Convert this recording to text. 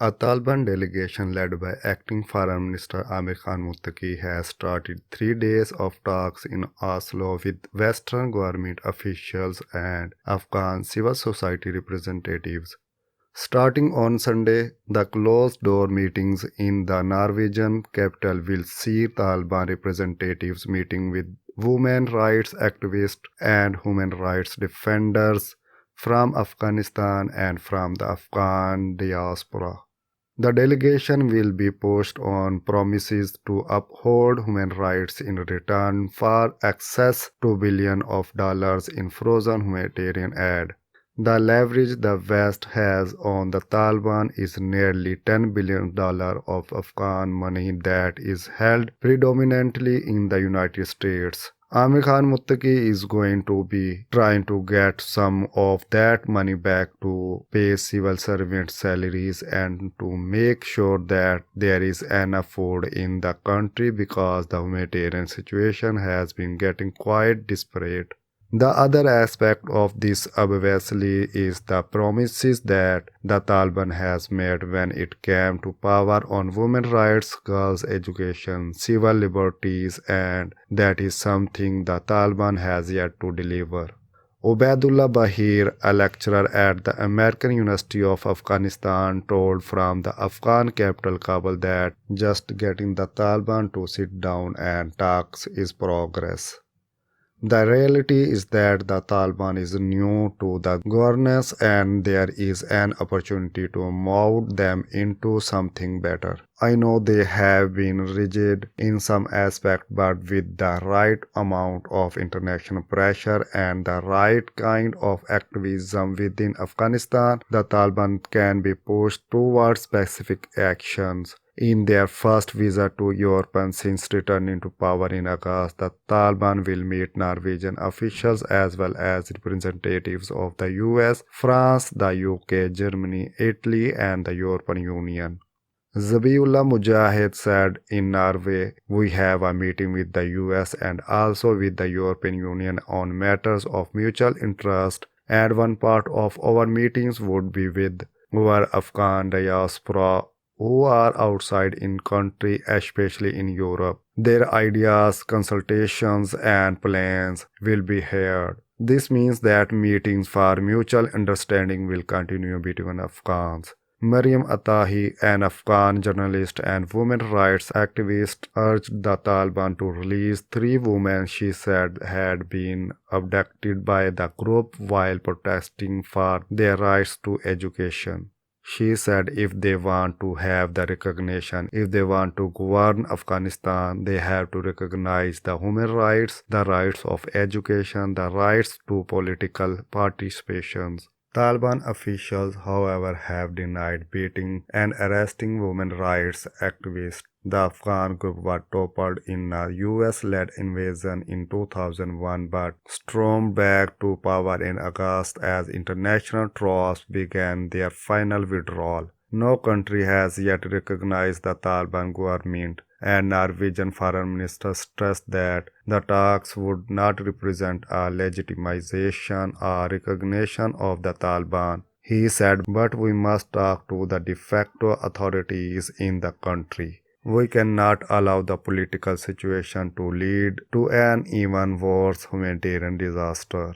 A Taliban delegation led by acting Foreign Minister Amir Khan Muttaqi has started 3 days of talks in Oslo with Western government officials and Afghan civil society representatives. Starting on Sunday, the closed-door meetings in the Norwegian capital will see Taliban representatives meeting with women rights activists and human rights defenders from Afghanistan and from the Afghan diaspora. The delegation will be pushed on promises to uphold human rights in return for access to billions of dollars in frozen humanitarian aid. The leverage the West has on the Taliban is nearly $10 billion of Afghan money that is held predominantly in the United States. Amir Khan Muttaqi is going to be trying to get some of that money back to pay civil servants' salaries and to make sure that there is enough food in the country because the humanitarian situation has been getting quite desperate. The other aspect of this obviously is the promises that the Taliban has made when it came to power on women's rights, girls' education, civil liberties, and that is something the Taliban has yet to deliver. Ubaidullah Bahir, a lecturer at the American University of Afghanistan, told from the Afghan capital Kabul that just getting the Taliban to sit down and talk is progress. The reality is that the Taliban is new to the governance and there is an opportunity to mold them into something better. I know they have been rigid in some aspects, but with the right amount of international pressure and the right kind of activism within Afghanistan, the Taliban can be pushed towards specific actions. In their first visit to Europe since returning to power in August, the Taliban will meet Norwegian officials as well as representatives of the US, France, the UK, Germany, Italy, and the European Union. Zabihullah Mujahid said in Norway, "We have a meeting with the US and also with the European Union on matters of mutual interest, and one part of our meetings would be with our Afghan diaspora who are outside in country, especially in Europe. Their ideas, consultations, and plans will be heard. This means that meetings for mutual understanding will continue between Afghans." Mariam Atahi, an Afghan journalist and women's rights activist, urged the Taliban to release 3 women she said had been abducted by the group while protesting for their rights to education. She said if they want to have the recognition, if they want to govern Afghanistan, they have to recognize the human rights, the rights of education, the rights to political participation. Taliban officials, however, have denied beating and arresting women's rights activists. The Afghan group was toppled in a US-led invasion in 2001 but stormed back to power in August as international troops began their final withdrawal. No country has yet recognized the Taliban government, and Norwegian Foreign Minister stressed that the talks would not represent a legitimization or recognition of the Taliban. He said, "But we must talk to the de facto authorities in the country. We cannot allow the political situation to lead to an even worse humanitarian disaster."